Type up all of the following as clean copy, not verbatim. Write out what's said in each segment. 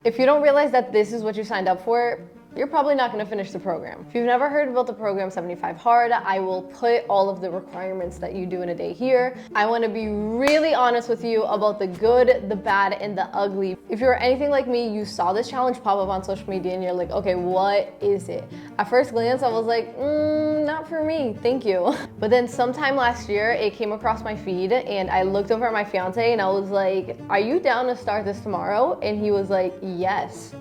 If you don't realize that this is what you signed up for, you're probably not going to finish the program. If you've never heard about the program 75 Hard, I will put all of the requirements that you do in a day here. I want to be really honest with you about the good, the bad, and the ugly. If you're anything like me, you saw this challenge pop up on social media and you're like, okay, what is it? At first glance, I was like, not for me, thank you. But then sometime last year, it came across my feed and I looked over at my fiance and I was like, are you down to start this tomorrow? And he was like, yes.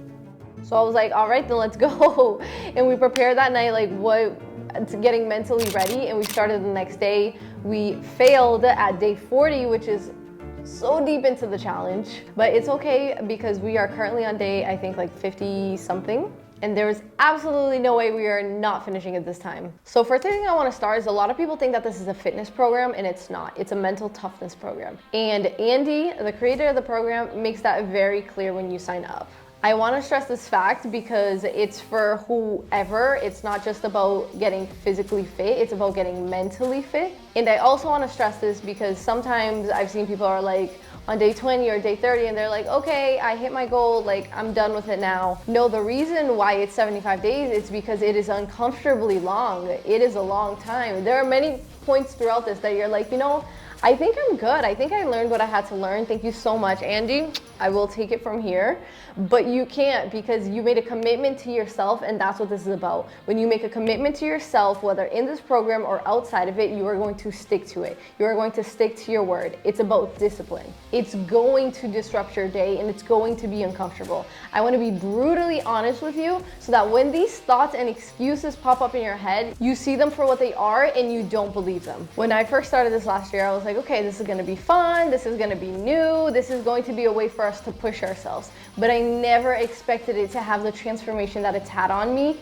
So I was like, all right, then let's go. And we prepared that night, getting mentally ready, and we started the next day. We failed at day 40, which is so deep into the challenge, but it's okay because we are currently on day, I think 50 something. And there's absolutely no way we are not finishing it this time. So first thing I want to start is a lot of people think that this is a fitness program, and it's not. It's a mental toughness program. And Andy, the creator of the program, makes that very clear when you sign up. I want to stress this fact because it's for whoever. It's not just about getting physically fit, it's about getting mentally fit. And I also want to stress this because sometimes I've seen people are like on day 20 or day 30 and they're like, okay, I hit my goal, I'm done with it now. No, the reason why it's 75 days is because it is uncomfortably long. It is a long time. There are many points throughout this that you're like, I think I'm good. I think I learned what I had to learn. Thank you so much, Andy. I will take it from here. But you can't, because you made a commitment to yourself, and that's what this is about. When you make a commitment to yourself, whether in this program or outside of it, you are going to stick to it. You are going to stick to your word. It's about discipline. It's going to disrupt your day, and it's going to be uncomfortable. I want to be brutally honest with you so that when these thoughts and excuses pop up in your head, you see them for what they are and you don't believe them. When I first started this last year, I was like, okay, this is going to be fun. This is going to be new. This is going to be a way for us to push ourselves. But I never expected it to have the transformation that it's had on me.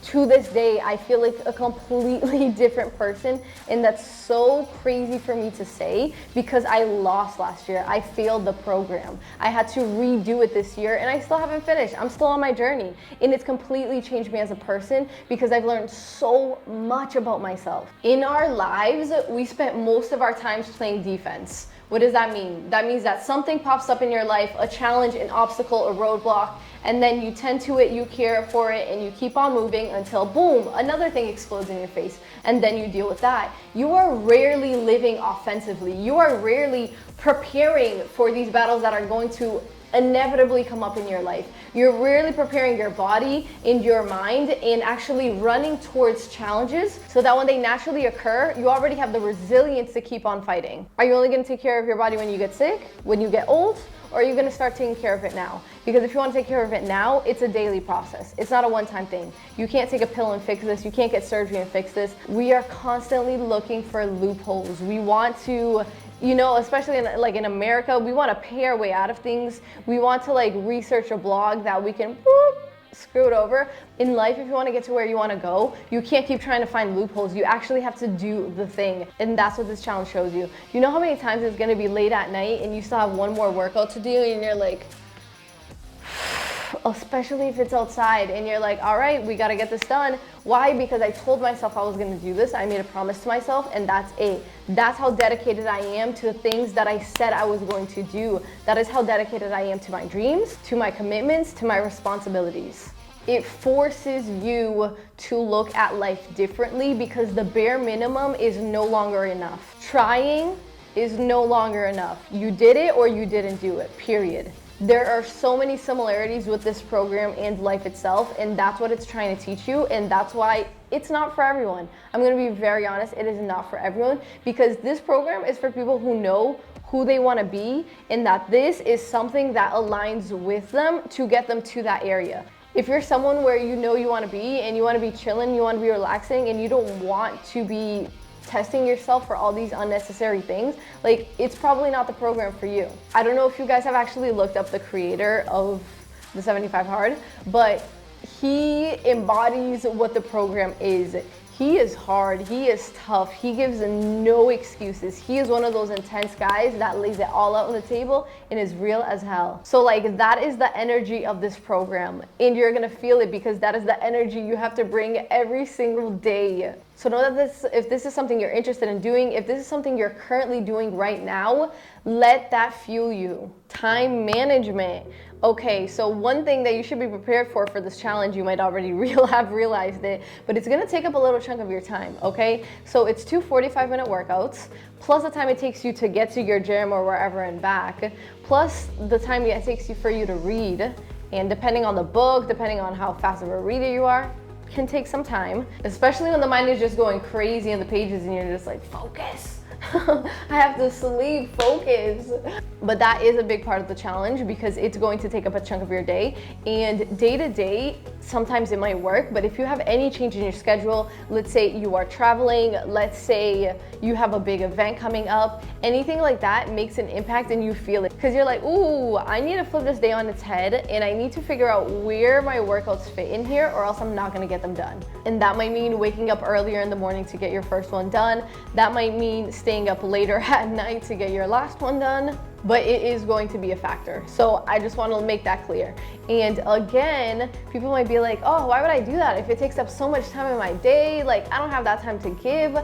To this day, I feel like a completely different person, and that's so crazy for me to say because I lost last year. I failed the program. I had to redo it this year, and I still haven't finished. I'm still on my journey, and it's completely changed me as a person because I've learned so much about myself. In our lives, we spent most of our times playing defense. What does that mean? That means that something pops up in your life, a challenge, an obstacle, a roadblock, and then you tend to it, you care for it, and you keep on moving until boom, another thing explodes in your face, and then you deal with that. You are rarely living offensively. You are rarely preparing for these battles that are going to inevitably come up in your life. You're rarely preparing your body and your mind and actually running towards challenges so that when they naturally occur, you already have the resilience to keep on fighting. Are you only going to take care of your body when you get sick, when you get old, or are you going to start taking care of it now? Because if you want to take care of it now, it's a daily process. It's not a one-time thing. You can't take a pill and fix this. You can't get surgery and fix this. We are constantly looking for loopholes. We want to, especially in America, we want to pay our way out of things. We want to research a blog that we can screw it over. In life, if you want to get to where you want to go, you can't keep trying to find loopholes. You actually have to do the thing. And that's what this challenge shows you. You know how many times it's going to be late at night and you still have one more workout to do and you're like, especially if it's outside and you're like, all right, we got to get this done. Why? Because I told myself I was going to do this. I made a promise to myself, and that's it. That's how dedicated I am to the things that I said I was going to do. That is how dedicated I am to my dreams, to my commitments, to my responsibilities. It forces you to look at life differently because the bare minimum is no longer enough. Trying is no longer enough. You did it or you didn't do it, period. There are so many similarities with this program and life itself, and that's what it's trying to teach you, and that's why it's not for everyone. I'm going to be very honest, it is not for everyone because this program is for people who know who they want to be and that this is something that aligns with them to get them to that area. If you're someone where you know you want to be and you want to be chilling, you want to be relaxing, and you don't want to be testing yourself for all these unnecessary things, it's probably not the program for you. I don't know if you guys have actually looked up the creator of the 75 Hard, but he embodies what the program is. He is hard, he is tough, he gives no excuses. He is one of those intense guys that lays it all out on the table and is real as hell. So that is the energy of this program, and you're gonna feel it because that is the energy you have to bring every single day. So know that if this is something you're interested in doing, if this is something you're currently doing right now, let that fuel you. Time management. Okay, so one thing that you should be prepared for this challenge, you might already have realized it, but it's gonna take up a little chunk of your time, okay? So it's two 45-minute workouts, plus the time it takes you to get to your gym or wherever and back, plus the time it takes you for you to read, and depending on the book, depending on how fast of a reader you are, can take some time, especially when the mind is just going crazy in the pages and you're just like, focus. I have to sleep, focus. But that is a big part of the challenge because it's going to take up a chunk of your day, and day to day, sometimes it might work, but if you have any change in your schedule, let's say you are traveling, let's say you have a big event coming up, anything like that makes an impact and you feel it. Because you're like, ooh, I need to flip this day on its head and I need to figure out where my workouts fit in here or else I'm not gonna get them done. And that might mean waking up earlier in the morning to get your first one done. That might mean staying up later at night to get your last one done. But it is going to be a factor. So I just want to make that clear. And again, people might be like, oh, why would I do that? If it takes up so much time in my day, like I don't have that time to give.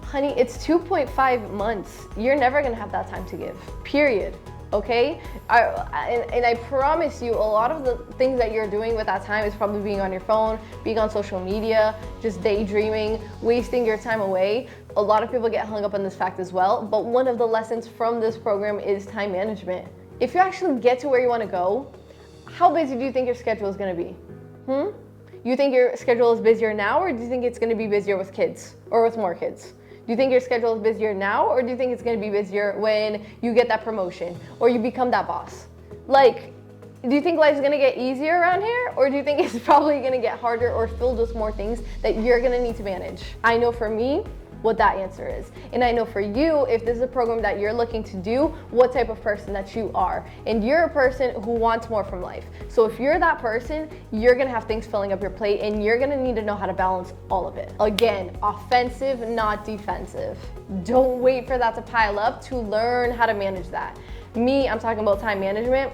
Honey, it's 2.5 months. You're never gonna have that time to give, period. Okay? And I promise you, a lot of the things that you're doing with that time is probably being on your phone, being on social media, just daydreaming, wasting your time away. A lot of people get hung up on this fact as well, but one of the lessons from this program is time management. If you actually get to where you want to go, how busy do you think your schedule is going to be? You think your schedule is busier now, or do you think it's going to be busier with kids or with more kids? Do you think your schedule is busier now, or do you think it's going to be busier when you get that promotion or you become that boss? Like, do you think life's gonna get easier around here, or do you think it's probably gonna get harder or filled with more things that you're gonna need to manage? I know for me what that answer is. And I know for you, if this is a program that you're looking to do, what type of person that you are. And you're a person who wants more from life. So if you're that person, you're gonna have things filling up your plate and you're gonna need to know how to balance all of it. Again, offensive, not defensive. Don't wait for that to pile up to learn how to manage that. Me, I'm talking about time management.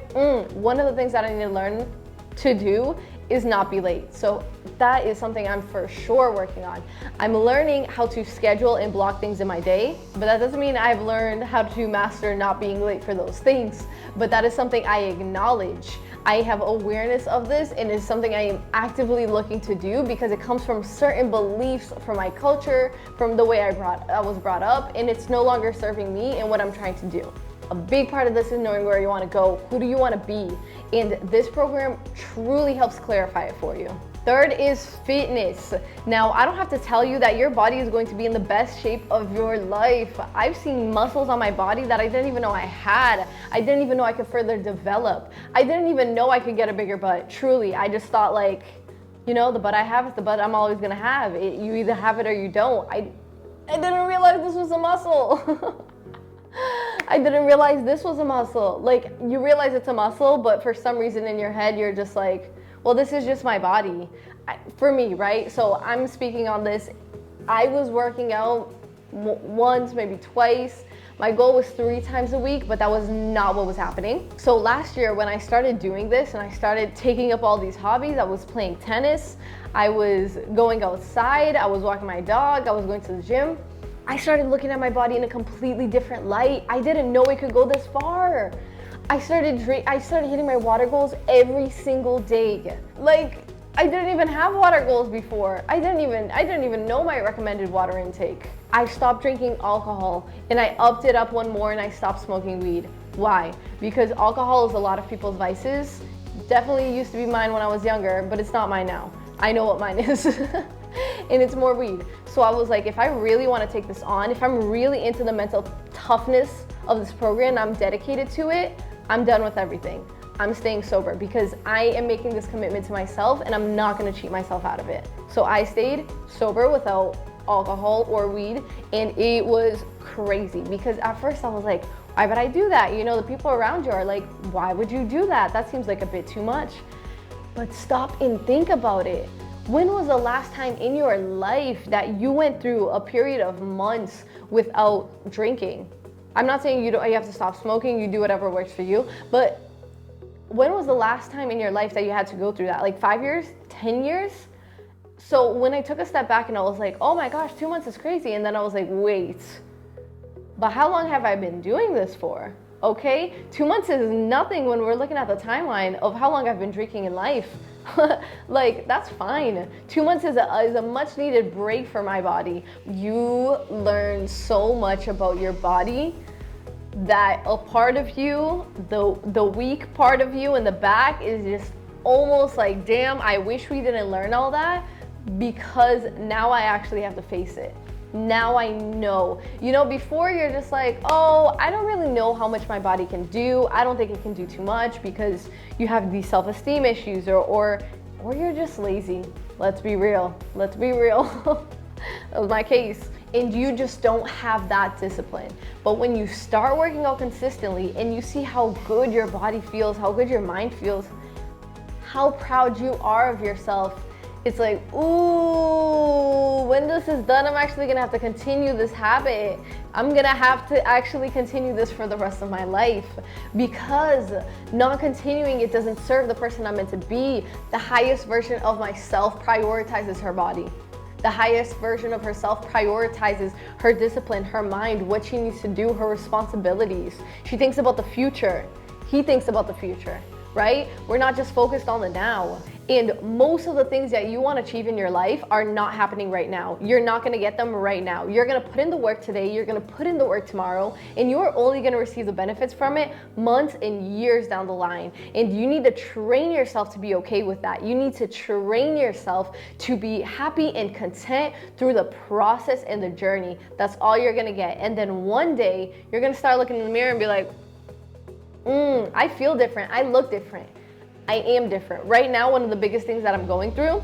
One of the things that I need to learn to do is not be late. So that is something I'm for sure working on. I'm learning how to schedule and block things in my day, but that doesn't mean I've learned how to master not being late for those things. But that is something I acknowledge. I have awareness of this, and it's something I am actively looking to do because it comes from certain beliefs from my culture, from the way I was brought up, and it's no longer serving me and what I'm trying to do. A big part of this is knowing where you want to go, who do you want to be, and this program truly helps clarify it for you. Third is fitness. Now, I don't have to tell you that your body is going to be in the best shape of your life. I've seen muscles on my body that I didn't even know I had. I didn't even know I could further develop. I didn't even know I could get a bigger butt. Truly, I just thought like, you know, the butt I have is the butt I'm always gonna have. You either have it or you don't. I didn't realize this was a muscle. I didn't realize this was a muscle. Like, you realize it's a muscle, but for some reason in your head, you're just like, well, this is just my body. For me, right? So I'm speaking on this. I was working out once, maybe twice. My goal was 3 times a week, but that was not what was happening. So last year when I started doing this and I started taking up all these hobbies, I was playing tennis, I was going outside, I was walking my dog, I was going to the gym. I started looking at my body in a completely different light. I didn't know it could go this far. I started hitting my water goals every single day. Like, I didn't even have water goals before. I didn't even know my recommended water intake. I stopped drinking alcohol and I upped it up one more and I stopped smoking weed. Why? Because alcohol is a lot of people's vices. Definitely used to be mine when I was younger, but it's not mine now. I know what mine is. And it's more weed. So I was like, if I really want to take this on, if I'm really into the mental toughness of this program, I'm dedicated to it, I'm done with everything. I'm staying sober because I am making this commitment to myself and I'm not going to cheat myself out of it. So I stayed sober without alcohol or weed, and it was crazy because at first I was like, why would I do that? You know, the people around you are like, why would you do that? That seems like a bit too much. But stop and think about it. When was the last time in your life that you went through a period of months without drinking? I'm not saying you have to stop smoking, you do whatever works for you, but when was the last time in your life that you had to go through that? Like 5 years, 10 years? So when I took a step back and I was like, oh my gosh, 2 months is crazy. And then I was like, wait, but how long have I been doing this for? okay? 2 months is nothing when we're looking at the timeline of how long I've been drinking in life. Like, that's fine. 2 months is a much needed break for my body. You learn so much about your body that a part of you, the weak part of you in the back, is just almost like, damn, I wish we didn't learn all that, because now I actually have to face it. Now I know. You know, before you're just like, oh, I don't really know how much my body can do. I don't think it can do too much, because you have these self-esteem issues, or you're just lazy. Let's be real. Let's be real. That was my case. And you just don't have that discipline. But when you start working out consistently and you see how good your body feels, how good your mind feels, how proud you are of yourself, it's like, ooh, when this is done, I'm actually gonna have to continue this habit. I'm gonna have to actually continue this for the rest of my life, because not continuing it doesn't serve the person I'm meant to be. The highest version of myself prioritizes her body. The highest version of herself prioritizes her discipline, her mind, what she needs to do, her responsibilities. She thinks about the future. He thinks about the future, right? We're not just focused on the now. And most of the things that you want to achieve in your life are not happening right now. You're not going to get them right now. You're going to put in the work today, you're going to put in the work tomorrow, and you're only going to receive the benefits from it months and years down the line. And you need to train yourself to be okay with that. You need to train yourself to be happy and content through the process and the journey. That's all you're going to get. And then one day, you're going to start looking in the mirror and be like, I feel different. I look different. I am different. Right now, one of the biggest things that I'm going through,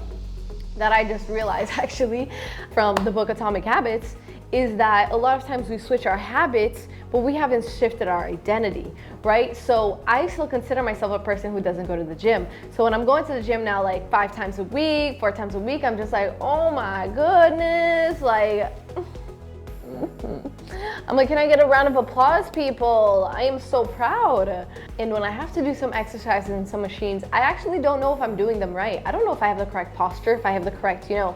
that I just realized actually from the book Atomic Habits, is that a lot of times we switch our habits, but we haven't shifted our identity, right? So I still consider myself a person who doesn't go to the gym. So when I'm going to the gym now, like 5 times a week, 4 times a week, I'm just like, oh my goodness, like, I'm like, can I get a round of applause, people? I am so proud. And when I have to do some exercises and some machines, I actually don't know if I'm doing them right. I don't know if I have the correct posture, if I have the correct, I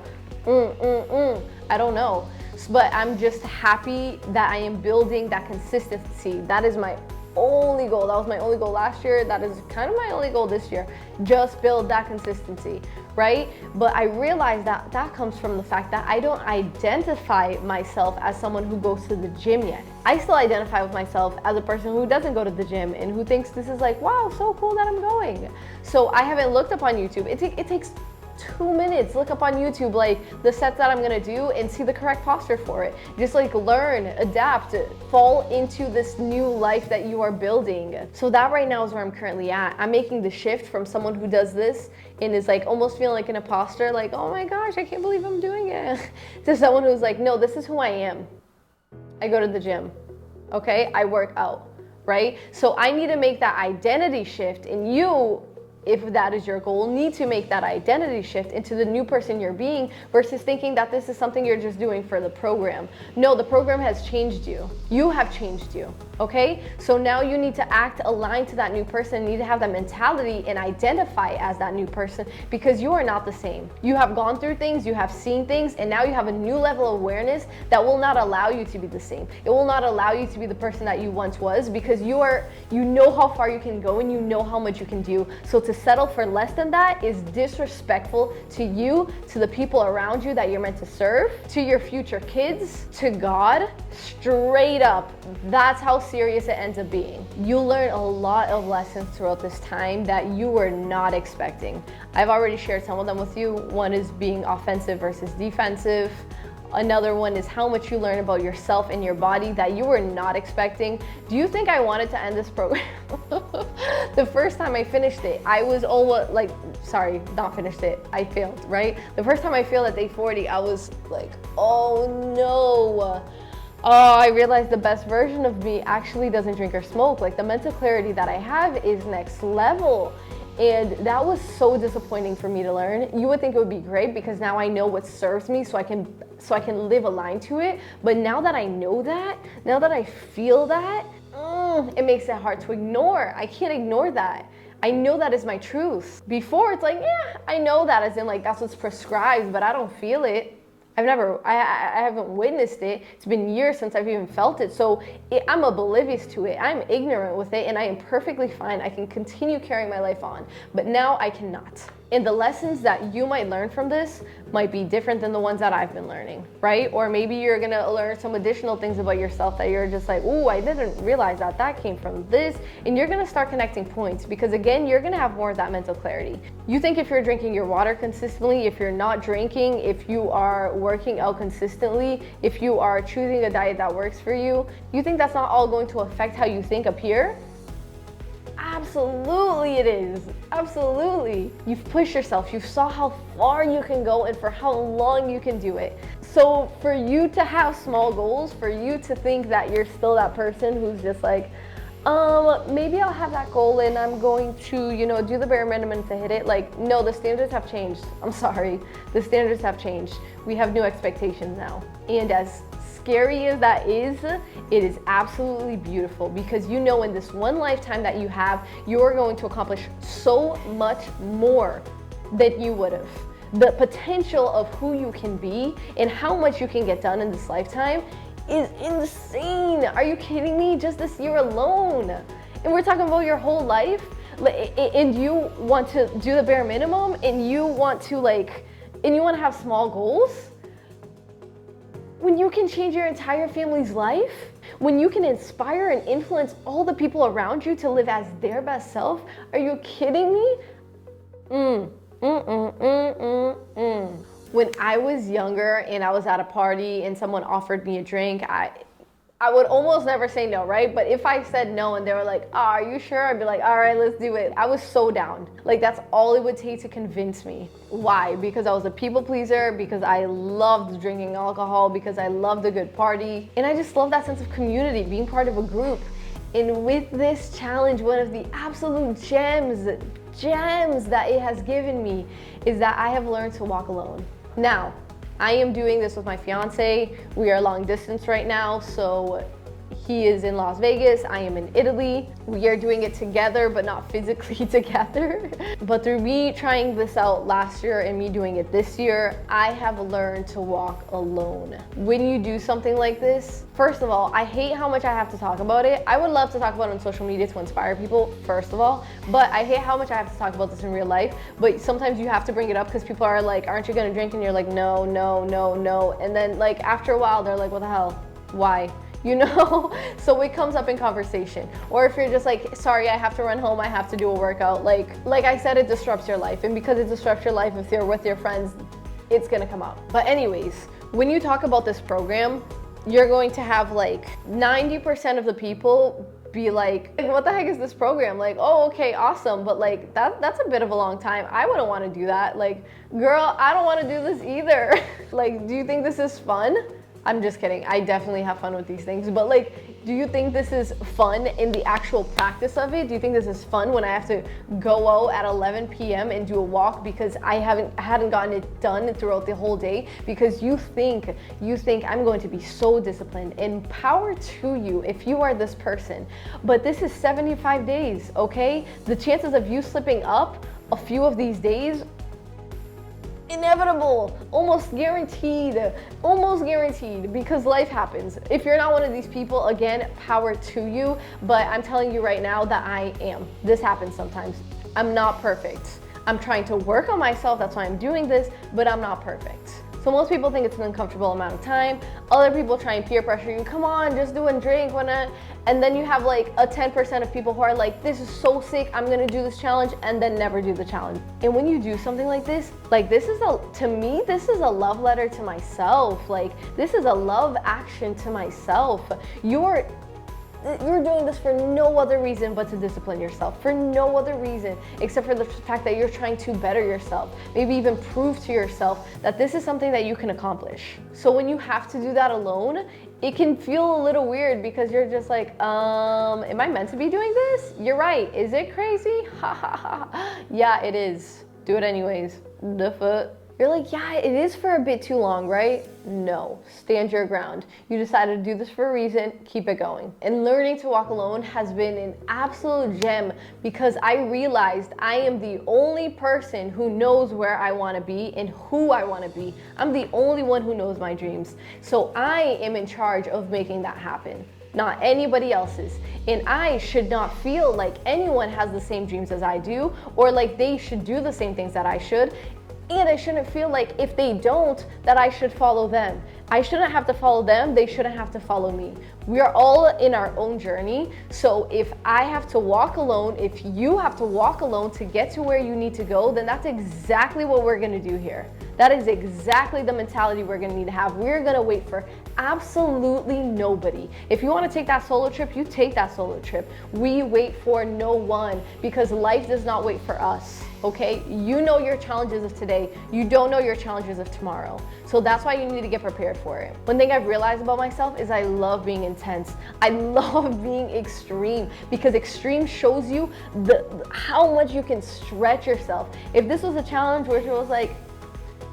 don't know. But I'm just happy that I am building that consistency. That is my only goal. That was my only goal last year. That is kind of my only goal this year. Just build that consistency, right? But I realized that that comes from the fact that I don't identify myself as someone who goes to the gym yet. I still identify with myself as a person who doesn't go to the gym and who thinks this is like, wow, so cool that I'm going. So I haven't looked up on YouTube. It takes 2 minutes. Look up on YouTube like the sets that I'm gonna do and see the correct posture for it. Just like learn, adapt, fall into this new life that you are building. So that right now is where I'm currently at. I'm making the shift from someone who does this and is like almost feeling like an imposter, like, oh my gosh, I can't believe I'm doing it, to someone who's like, no, this is who I am. I go to the gym, okay? I work out, right? So I need to make that identity shift, and you, if that is your goal, need to make that identity shift into the new person you're being, versus thinking that this is something you're just doing for the program. No, the program has changed you. You have changed you, okay? So now you need to act aligned to that new person. You need to have that mentality and identify as that new person, because you are not the same. You have gone through things, you have seen things, and now you have a new level of awareness that will not allow you to be the same. It will not allow you to be the person that you once was, because you know how far you can go and you know how much you can do. So to settle for less than that is disrespectful to you, to the people around you that you're meant to serve, to your future kids, to God. Straight up, that's how serious it ends up being. You learn a lot of lessons throughout this time that you were not expecting. I've already shared some of them with you. One is being offensive versus defensive. Another one is how much you learn about yourself and your body that you were not expecting. Do you think I wanted to end this program? The first time I finished it, I was not finished it, I failed, right? The first time I failed at day 40, I was like, oh no. Oh, I realized the best version of me actually doesn't drink or smoke. Like, the mental clarity that I have is next level. And that was so disappointing for me to learn. You would think it would be great because now I know what serves me, so I can live aligned to it. But now that I know that, now that I feel that, it makes it hard to ignore. I can't ignore that. I know that is my truth. Before, it's like, yeah, I know that, as in like that's what's prescribed, but I don't feel it. I haven't witnessed it. It's been years since I've even felt it. So I'm oblivious to it. I'm ignorant with it, and I am perfectly fine. I can continue carrying my life on, but now I cannot. And the lessons that you might learn from this might be different than the ones that I've been learning, right? Or maybe you're gonna learn some additional things about yourself that you're just like, ooh, I didn't realize that came from this. And you're gonna start connecting points because again, you're gonna have more of that mental clarity. You think if you're drinking your water consistently, if you're not drinking, if you are working out consistently, if you are choosing a diet that works for you, you think that's not all going to affect how you think up here? Absolutely it is. Absolutely. You've pushed yourself. You saw how far you can go and for how long you can do it. So for you to have small goals, for you to think that you're still that person who's just like, maybe I'll have that goal and I'm going to, do the bare minimum to hit it. Like, no, the standards have changed. I'm sorry. The standards have changed. We have new expectations now. And as scary as that is, it is absolutely beautiful because in this one lifetime that you have, you're going to accomplish so much more than you would have. The potential of who you can be and how much you can get done in this lifetime is insane. Are you kidding me? Just this year alone. And we're talking about your whole life, and you want to do the bare minimum, and you want to have small goals. When you can change your entire family's life, when you can inspire and influence all the people around you to live as their best self, are you kidding me? When I was younger and I was at a party and someone offered me a drink, I would almost never say no, right? But if I said no and they were like, are you sure? I'd be like, all right, let's do it. I was so down. Like, that's all it would take to convince me. Why? Because I was a people pleaser, because I loved drinking alcohol, because I loved a good party. And I just love that sense of community, being part of a group. And with this challenge, one of the absolute gems that it has given me is that I have learned to walk alone. Now, I am doing this with my fiance. We are long distance right now, so he is in Las Vegas, I am in Italy. We are doing it together, but not physically together. But through me trying this out last year and me doing it this year, I have learned to walk alone. When you do something like this, first of all, I hate how much I have to talk about it. I would love to talk about it on social media to inspire people, first of all, but I hate how much I have to talk about this in real life. But sometimes you have to bring it up because people are like, aren't you gonna drink? And you're like, no. And then after a while, they're like, what the hell? Why? So it comes up in conversation. Or if you're just like, sorry, I have to run home, I have to do a workout. Like I said, it disrupts your life. And because it disrupts your life, if you're with your friends, it's gonna come up. But anyways, when you talk about this program, you're going to have 90% of the people be like, what the heck is this program? Oh, okay, awesome. But that's a bit of a long time. I wouldn't want to do that. Girl, I don't want to do this either. Do you think this is fun? I'm just kidding. I definitely have fun with these things. But do you think this is fun in the actual practice of it? Do you think this is fun when I have to go out at 11 p.m. and do a walk because I hadn't gotten it done throughout the whole day? Because you think I'm going to be so disciplined, and power to you if you are this person. But this is 75 days, okay? The chances of you slipping up a few of these days, inevitable, almost guaranteed, because life happens. If you're not one of these people, again, power to you, but I'm telling you right now that I am. This happens sometimes. I'm not perfect. I'm trying to work on myself, that's why I'm doing this, but I'm not perfect. So most people think it's an uncomfortable amount of time. Other people try and peer pressure you, come on, just do a drink, and then you have a 10% of people who are like, this is so sick, I'm gonna do this challenge, and then never do the challenge. And when you do something like this to me, this is a love letter to myself. This is a love action to myself. You're doing this for no other reason but to discipline yourself, for no other reason except for the fact that you're trying to better yourself, maybe even prove to yourself that this is something that you can accomplish. So when you have to do that alone, it can feel a little weird because you're just like, am I meant to be doing this? You're right. Is it crazy? Ha ha ha. Yeah, it is. Do it anyways. The foot. You're like, yeah, it is for a bit too long, right? No, stand your ground. You decided to do this for a reason, keep it going. And learning to walk alone has been an absolute gem because I realized I am the only person who knows where I want to be and who I want to be. I'm the only one who knows my dreams. So I am in charge of making that happen, not anybody else's. And I should not feel like anyone has the same dreams as I do, or like they should do the same things that I should. And I shouldn't feel like if they don't, that I should follow them. I shouldn't have to follow them, they shouldn't have to follow me. We are all in our own journey. So if I have to walk alone, if you have to walk alone to get to where you need to go, then that's exactly what we're gonna do here. That is exactly the mentality we're gonna need to have. We're gonna wait for absolutely nobody. If you wanna take that solo trip, you take that solo trip. We wait for no one because life does not wait for us. Okay, you know your challenges of today. You don't know your challenges of tomorrow. So that's why you need to get prepared for it. One thing I've realized about myself is I love being intense. I love being extreme because extreme shows you how much you can stretch yourself. If this was a challenge where it was like,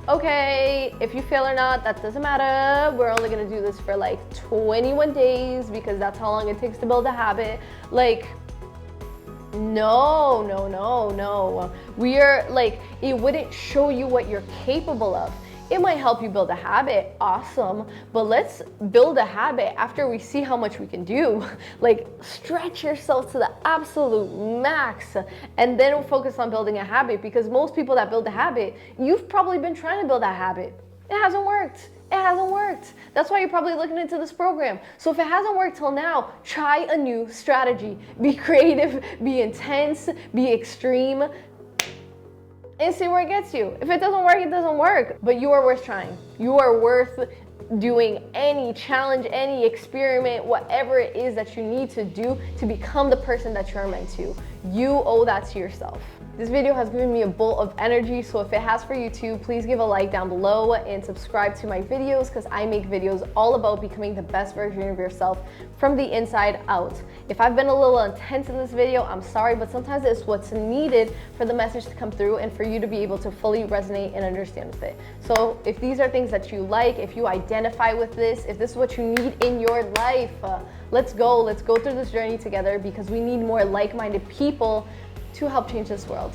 okay, if you fail or not, that doesn't matter. We're only gonna do this for like 21 days because that's how long it takes to build a habit. Like, no. We are like, it wouldn't show you what you're capable of. It might help you build a habit, awesome, but let's build a habit after we see how much we can do. Like, stretch yourself to the absolute max and then focus on building a habit, because most people that build a habit, you've probably been trying to build that habit. It hasn't worked. It hasn't worked. That's why you're probably looking into this program. So if it hasn't worked till now, try a new strategy. Be creative, be intense, be extreme, and see where it gets you. If it doesn't work, it doesn't work. But you are worth trying. You are worth doing any challenge, any experiment, whatever it is that you need to do to become the person that you're meant to. You owe that to yourself. This video has given me a bolt of energy, so if it has for you too, please give a like down below and subscribe to my videos, because I make videos all about becoming the best version of yourself from the inside out. If I've been a little intense in this video, I'm sorry, but sometimes it's what's needed for the message to come through and for you to be able to fully resonate and understand with it. So if these are things that you like, if you identify with this, if this is what you need in your life, let's go through this journey together, because we need more like-minded people to help change this world.